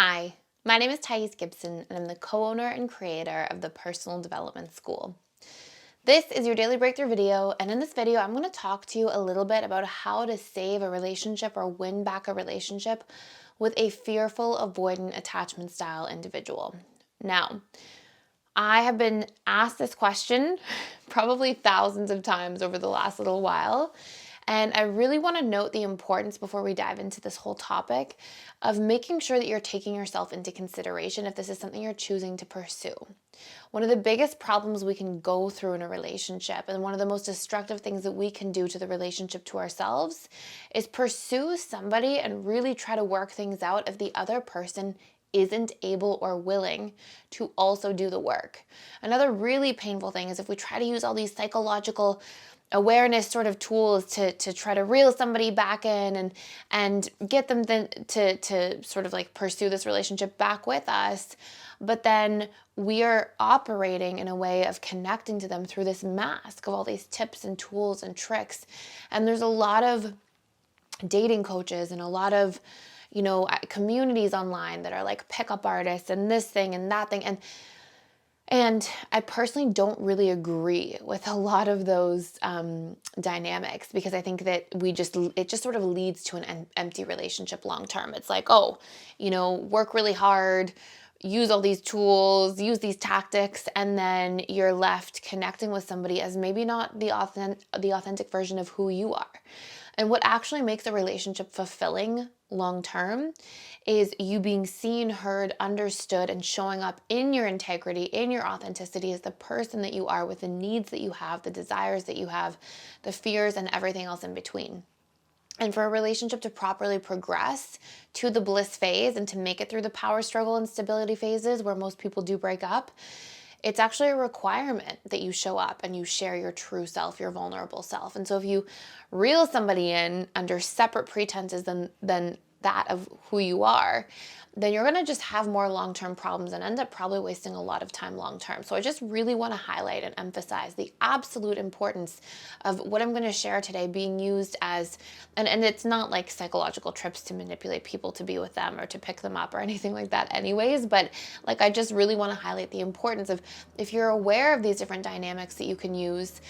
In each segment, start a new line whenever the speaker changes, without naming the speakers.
Hi, my name is Gibson, and I'm the co-owner and creator of the Personal Development School. This is your daily breakthrough video, and in this video, I'm going to talk to you a little bit about how to save a relationship or win back a relationship with a fearful, avoidant attachment style individual. Now, I have been asked this question probably thousands of times over the last little while. And I really want to note the importance before we dive into this whole topic of making sure that you're taking yourself into consideration if this is something you're choosing to pursue. One of the biggest problems we can go through in a relationship, and one of the most destructive things that we can do to the relationship to ourselves, is pursue somebody and really try to work things out if the other person isn't able or willing to also do the work. Another really painful thing is if we try to use all these psychological awareness sort of tools to try to reel somebody back in and get them then to sort of like pursue this relationship back with us, but then we are operating in a way of connecting to them through this mask of all these tips and tools and tricks. And there's a lot of dating coaches and a lot of communities online that are like pickup artists and this thing and that thing, and I personally don't really agree with a lot of those dynamics, because I think that it just sort of leads to an empty relationship long term. It's like, work really hard, use all these tools, use these tactics, and then you're left connecting with somebody as maybe not the authentic version of who you are. And what actually makes a relationship fulfilling long term is you being seen, heard, understood, and showing up in your integrity, in your authenticity as the person that you are, with the needs that you have, the desires that you have, the fears, and everything else in between. And for a relationship to properly progress to the bliss phase and to make it through the power struggle and stability phases where most people do break up, it's actually a requirement that you show up and you share your true self, your vulnerable self. And so if you reel somebody in under separate pretenses than that of who you are, then you're going to just have more long-term problems and end up probably wasting a lot of time long-term. So I just really want to highlight and emphasize the absolute importance of what I'm going to share today being used as, and it's not like psychological trips to manipulate people to be with them or to pick them up or anything like that anyways, but like I just really want to highlight the importance of, if you're aware of these different dynamics that you can use,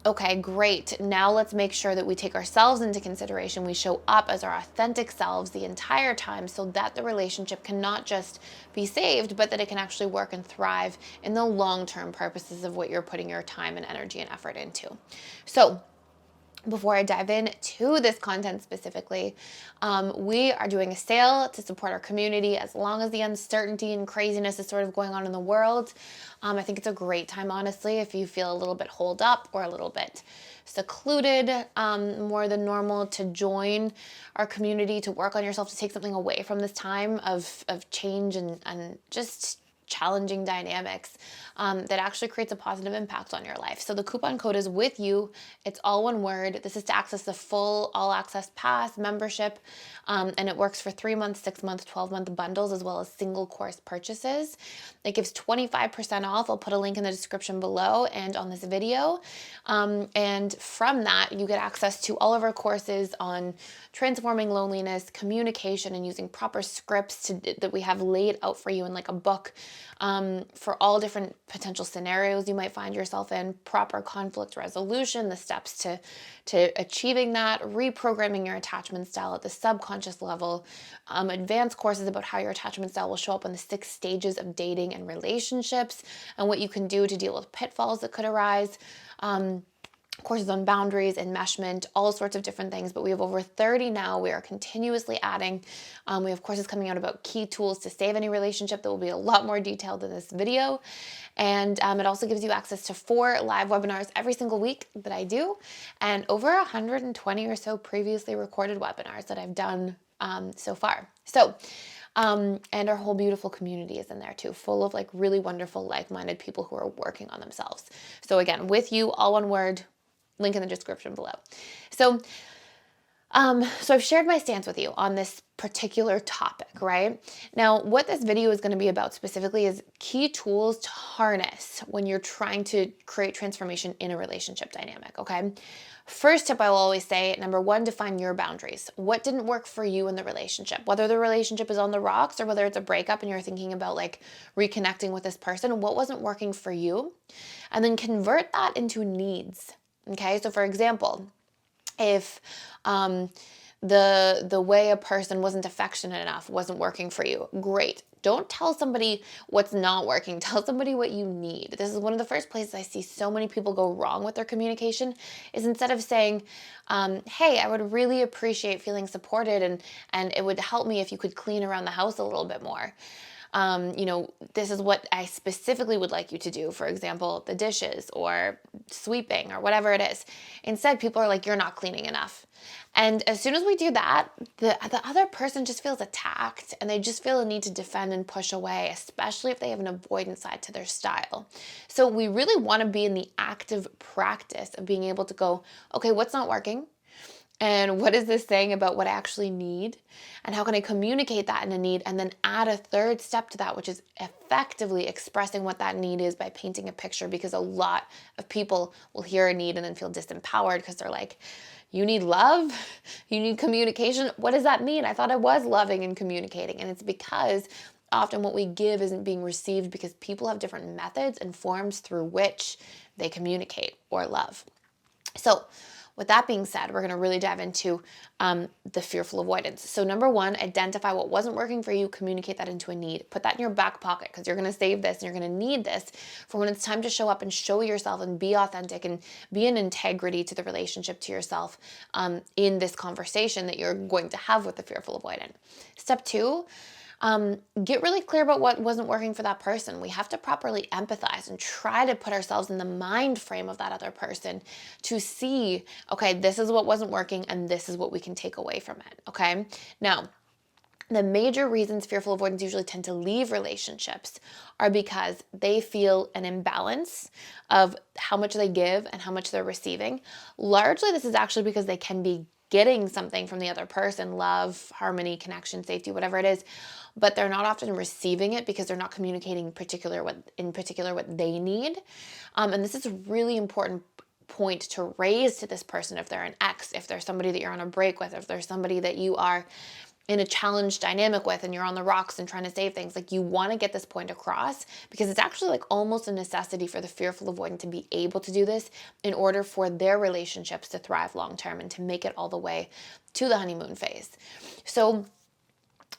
okay, great. Now let's make sure that we take ourselves into consideration. We show up as our authentic selves the entire time so that the relationship can not just be saved, but that it can actually work and thrive in the long-term purposes of what you're putting your time and energy and effort into. So before I dive into this content specifically, we are doing a sale to support our community as long as the uncertainty and craziness is sort of going on in the world. I think it's a great time, honestly, if you feel a little bit holed up or a little bit secluded more than normal, to join our community, to work on yourself, to take something away from this time of change and just challenging dynamics that actually creates a positive impact on your life. So the coupon code is with you. It's all one word. This is to access the full all access pass membership, and it works for 3 month, 6 month, 12-month bundles, as well as single course purchases. It gives 25% off. I'll put a link in the description below and on this video. And from that, you get access to all of our courses on transforming loneliness, communication, and using proper scripts that we have laid out for you in like a book, for all different potential scenarios you might find yourself in, proper conflict resolution, the steps to achieving that, reprogramming your attachment style at the subconscious level, advanced courses about how your attachment style will show up in the 6 stages of dating and relationships and what you can do to deal with pitfalls that could arise, courses on boundaries, enmeshment, all sorts of different things, but we have over 30 now. We are continuously adding. We have courses coming out about key tools to save any relationship that will be a lot more detailed than this video. And it also gives you access to 4 live webinars every single week that I do, and over 120 or so previously recorded webinars that I've done so far. So, and our whole beautiful community is in there too, full of like really wonderful, like-minded people who are working on themselves. So again, with you, all one word, link in the description below. So So I've shared my stance with you on this particular topic, right? Now, what this video is going to be about specifically is key tools to harness when you're trying to create transformation in a relationship dynamic, okay? First tip I will always say, number one, define your boundaries. What didn't work for you in the relationship? Whether the relationship is on the rocks or whether it's a breakup and you're thinking about like reconnecting with this person, what wasn't working for you? And then convert that into needs, okay? So for example, if the way a person wasn't affectionate enough wasn't working for you, great. Don't tell somebody what's not working. Tell somebody what you need. This is one of the first places I see so many people go wrong with their communication is instead of saying, hey, I would really appreciate feeling supported and it would help me if you could clean around the house a little bit more. This is what I specifically would like you to do. For example, the dishes or sweeping or whatever it is. Instead, people are like, you're not cleaning enough. And as soon as we do that, the other person just feels attacked and they just feel a need to defend and push away, especially if they have an avoidant side to their style. So we really want to be in the active practice of being able to go, okay, what's not working? And what is this saying about what I actually need? And how can I communicate that in a need? And then add a third step to that, which is effectively expressing what that need is by painting a picture, because a lot of people will hear a need and then feel disempowered because they're like, you need love? You need communication? What does that mean? I thought I was loving and communicating. And it's because often what we give isn't being received because people have different methods and forms through which they communicate or love. So with that being said, we're going to really dive into the fearful avoidance. So number one, identify what wasn't working for you, communicate that into a need. Put that in your back pocket because you're going to save this and you're going to need this for when it's time to show up and show yourself and be authentic and be in integrity to the relationship, to yourself in this conversation that you're going to have with the fearful avoidant. Step two, get really clear about what wasn't working for that person. We have to properly empathize and try to put ourselves in the mind frame of that other person to see, okay, this is what wasn't working and this is what we can take away from it, okay? Now, the major reasons fearful avoidants usually tend to leave relationships are because they feel an imbalance of how much they give and how much they're receiving. Largely, this is actually because they can be getting something from the other person, love, harmony, connection, safety, whatever it is, but they're not often receiving it because they're not communicating in particular what they need. And this is a really important point to raise to this person if they're an ex, if there's somebody that you're on a break with, if there's somebody that you are in a challenge dynamic with and you're on the rocks and trying to save things. Like, you want to get this point across because it's actually like almost a necessity for the fearful avoidant to be able to do this in order for their relationships to thrive long term and to make it all the way to the honeymoon phase. So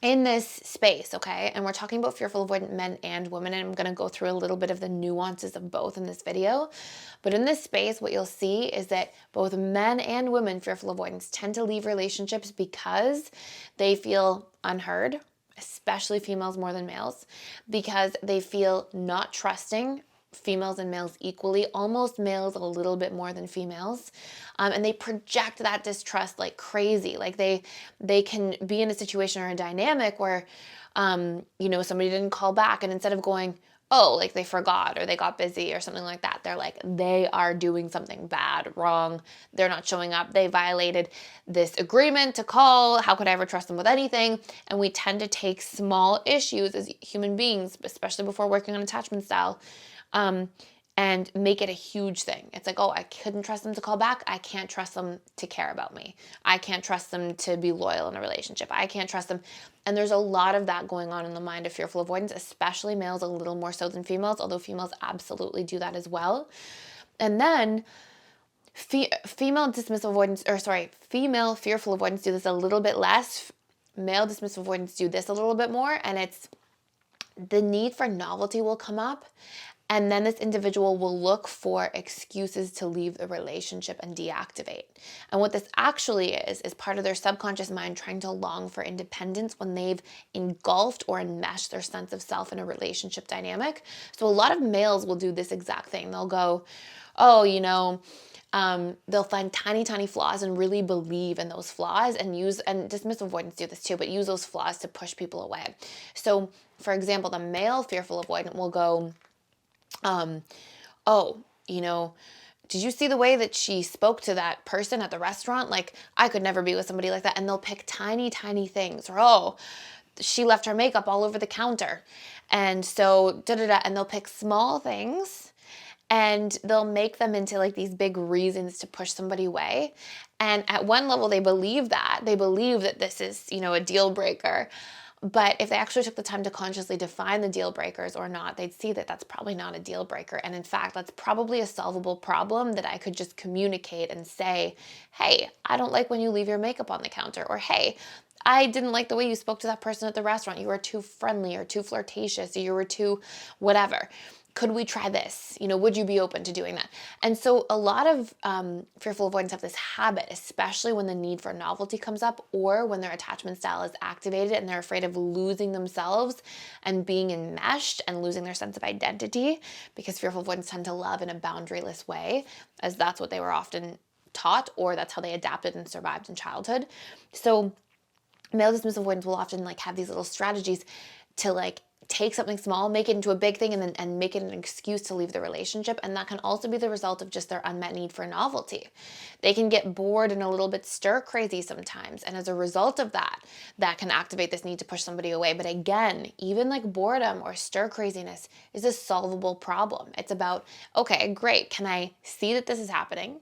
in this space, okay, and we're talking about fearful avoidant men and women, and I'm going to go through a little bit of the nuances of both in this video. But in this space, what you'll see is that both men and women fearful avoidants tend to leave relationships because they feel unheard, especially females more than males, because they feel not trusting, females and males equally, almost males a little bit more than females. And they project that distrust like crazy. Like they can be in a situation or a dynamic where, somebody didn't call back, and instead of going, oh, like they forgot or they got busy or something like that, they're like, they are doing something bad, wrong. They're not showing up. They violated this agreement to call. How could I ever trust them with anything? And we tend to take small issues as human beings, especially before working on attachment style, and make it a huge thing. It's like, oh, I couldn't trust them to call back. I can't trust them to care about me. I can't trust them to be loyal in a relationship. I can't trust them. And there's a lot of that going on in the mind of fearful avoidance, especially males a little more so than females, although females absolutely do that as well. And then female fearful avoidance do this a little bit less. Male dismissive avoidance do this a little bit more, and it's the need for novelty will come up. And then this individual will look for excuses to leave the relationship and deactivate. And what this actually is part of their subconscious mind trying to long for independence when they've engulfed or enmeshed their sense of self in a relationship dynamic. So a lot of males will do this exact thing. They'll go, oh, they'll find tiny, tiny flaws and really believe in those flaws and dismissive avoidants do this too, but use those flaws to push people away. So for example, the male fearful avoidant will go, did you see the way that she spoke to that person at the restaurant? Like, I could never be with somebody like that. And they'll pick tiny, tiny things. Or, oh, she left her makeup all over the counter. And so, da-da-da. And they'll pick small things and they'll make them into like these big reasons to push somebody away. And at one level, they believe that. They believe that this is, a deal breaker. But if they actually took the time to consciously define the deal breakers or not, they'd see that that's probably not a deal breaker. And in fact, that's probably a solvable problem that I could just communicate and say, hey, I don't like when you leave your makeup on the counter. Or, hey, I didn't like the way you spoke to that person at the restaurant. You were too friendly or too flirtatious, or you were too whatever. Could we try this? Would you be open to doing that? And so a lot of fearful avoidants have this habit, especially when the need for novelty comes up or when their attachment style is activated and they're afraid of losing themselves and being enmeshed and losing their sense of identity, because fearful avoidants tend to love in a boundaryless way, as that's what they were often taught, or that's how they adapted and survived in childhood. So male dismissive avoidants will often have these little strategies to take something small, make it into a big thing, and make it an excuse to leave the relationship. And that can also be the result of just their unmet need for novelty. They can get bored and a little bit stir crazy sometimes. And as a result of that, that can activate this need to push somebody away. But again, even boredom or stir craziness is a solvable problem. It's about, okay, great. Can I see that this is happening?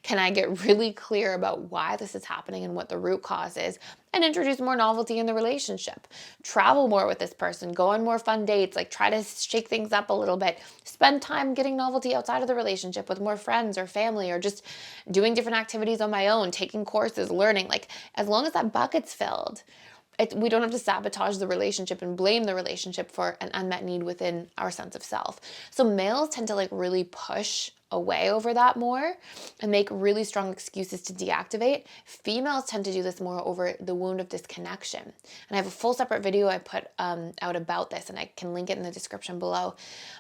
Can I get really clear about why this is happening and what the root cause is? And introduce more novelty in the relationship. Travel more with this person, go on more fun dates, try to shake things up a little bit. Spend time getting novelty outside of the relationship with more friends or family, or just doing different activities on my own, taking courses, learning. As long as that bucket's filled, we don't have to sabotage the relationship and blame the relationship for an unmet need within our sense of self. So males tend to really push away over that more and make really strong excuses to deactivate. Females tend to do this more over the wound of disconnection. And I have a full separate video I put out about this, and I can link it in the description below.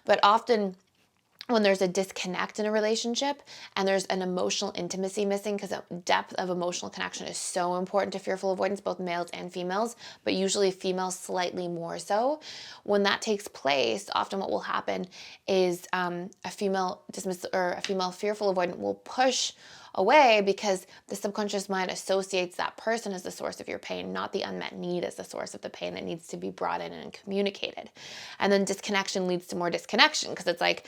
But often when there's a disconnect in a relationship and there's an emotional intimacy missing, because depth of emotional connection is so important to fearful avoidance, both males and females, but usually females slightly more so. When that takes place, often what will happen is a female fearful avoidant will push away because the subconscious mind associates that person as the source of your pain, not the unmet need as the source of the pain that needs to be brought in and communicated. And then disconnection leads to more disconnection, because it's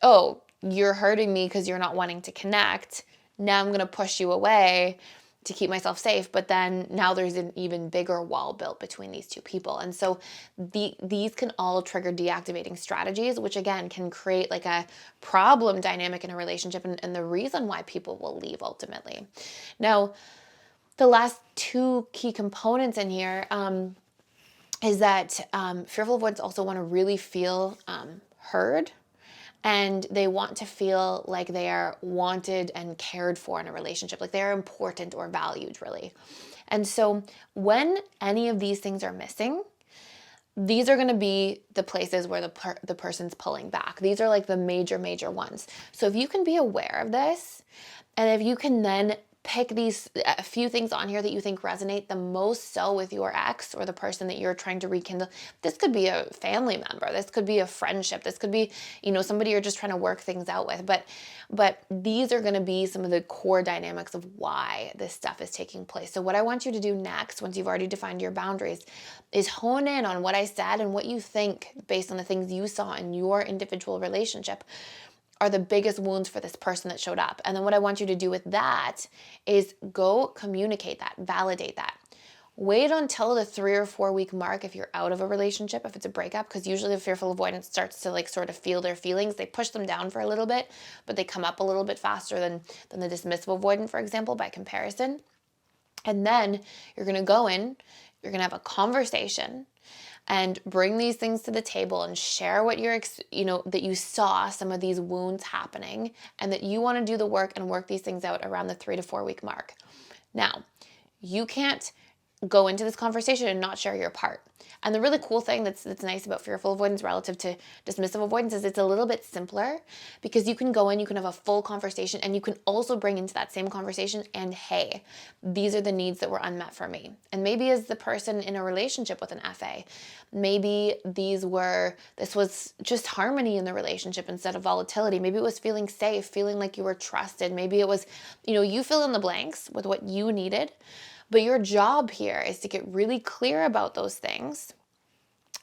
oh, you're hurting me because you're not wanting to connect. Now I'm going to push you away to keep myself safe. But then now there's an even bigger wall built between these two people. And so these can all trigger deactivating strategies, which again can create a problem dynamic in a relationship, and the reason why people will leave ultimately. Now, the last two key components in here is that fearful avoidants also want to really feel heard. And they want to feel like they are wanted and cared for in a relationship, like they're important or valued, really. And so when any of these things are missing, these are going to be the places where the person's pulling back. These are the major, major ones. So if you can be aware of this, and if you can then pick a few things on here that you think resonate the most so with your ex or the person that you're trying to rekindle. This could be a family member. This could be a friendship. This could be, somebody you're just trying to work things out with. But these are going to be some of the core dynamics of why this stuff is taking place. So what I want you to do next, once you've already defined your boundaries, is hone in on what I said and what you think based on the things you saw in your individual relationship are the biggest wounds for this person that showed up. And then what I want you to do with that is go communicate that, validate that. Wait until the 3 or 4 week mark if you're out of a relationship, if it's a breakup, because usually the fearful avoidance starts to sort of feel their feelings. They push them down for a little bit, but they come up a little bit faster than the dismissive avoidant, for example, by comparison. And then you're going to go in, you're going to have a conversation, and bring these things to the table and share what that you saw some of these wounds happening, and that you want to do the work and work these things out around the 3 to 4 week mark. Now, you can't go into this conversation and not share your part. And the really cool thing that's nice about fearful avoidance relative to dismissive avoidance is it's a little bit simpler, because you can go in, you can have a full conversation, and you can also bring into that same conversation and, hey, these are the needs that were unmet for me. And maybe as the person in a relationship with an FA, maybe this was just harmony in the relationship instead of volatility. Maybe it was feeling safe, feeling like you were trusted. Maybe it was, you fill in the blanks with what you needed. But your job here is to get really clear about those things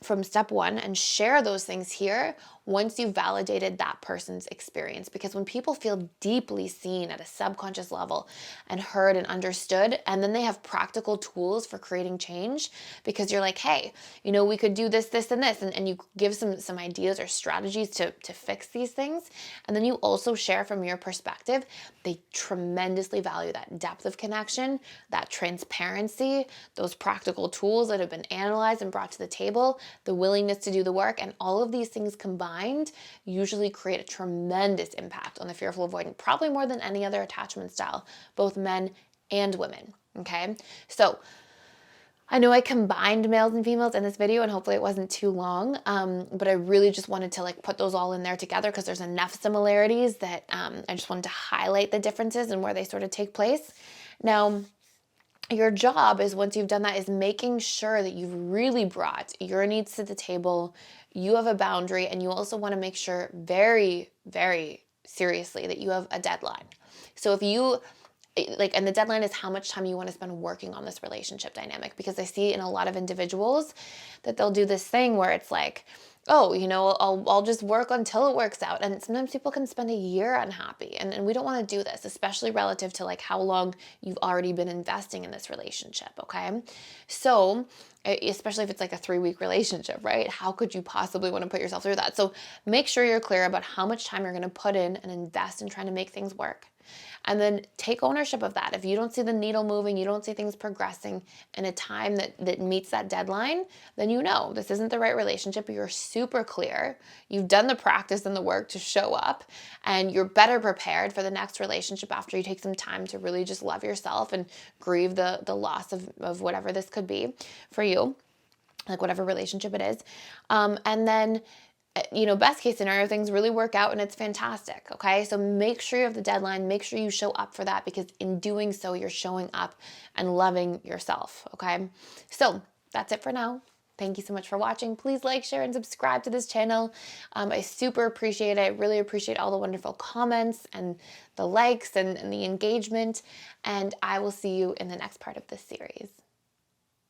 from step one and share those things here once you've validated that person's experience. Because when people feel deeply seen at a subconscious level and heard and understood, and then they have practical tools for creating change, because you're like, hey, we could do this, this, and this, and you give some ideas or strategies to fix these things, and then you also share from your perspective, they tremendously value that depth of connection, that transparency, those practical tools that have been analyzed and brought to the table, the willingness to do the work, and all of these things combined usually create a tremendous impact on the fearful avoidant, probably more than any other attachment style, both men and women, okay? So I know I combined males and females in this video, and hopefully it wasn't too long, but I really just wanted to put those all in there together because there's enough similarities that I just wanted to highlight the differences and where they sort of take place. Now, your job is, once you've done that, is making sure that you've really brought your needs to the table, you have a boundary, and you also want to make sure very, very seriously that you have a deadline. So if you, and the deadline is how much time you want to spend working on this relationship dynamic, because I see in a lot of individuals that they'll do this thing where it's like, oh, I'll just work until it works out. And sometimes people can spend a year unhappy. And we don't want to do this, especially relative to how long you've already been investing in this relationship, okay? So, especially if it's a 3-week relationship, right? How could you possibly want to put yourself through that? So make sure you're clear about how much time you're going to put in and invest in trying to make things work. And then take ownership of that. If you don't see the needle moving, you don't see things progressing in a time that meets that deadline, then this isn't the right relationship. You're super clear. You've done the practice and the work to show up, and you're better prepared for the next relationship after you take some time to really just love yourself and grieve the loss of whatever this could be for you, whatever relationship it is. And then best case scenario, things really work out and it's fantastic, okay? So make sure you have the deadline, make sure you show up for that, because in doing so, you're showing up and loving yourself, okay? So that's it for now. Thank you so much for watching. Please like, share, and subscribe to this channel. I super appreciate it. I really appreciate all the wonderful comments and the likes and the engagement, and I will see you in the next part of this series.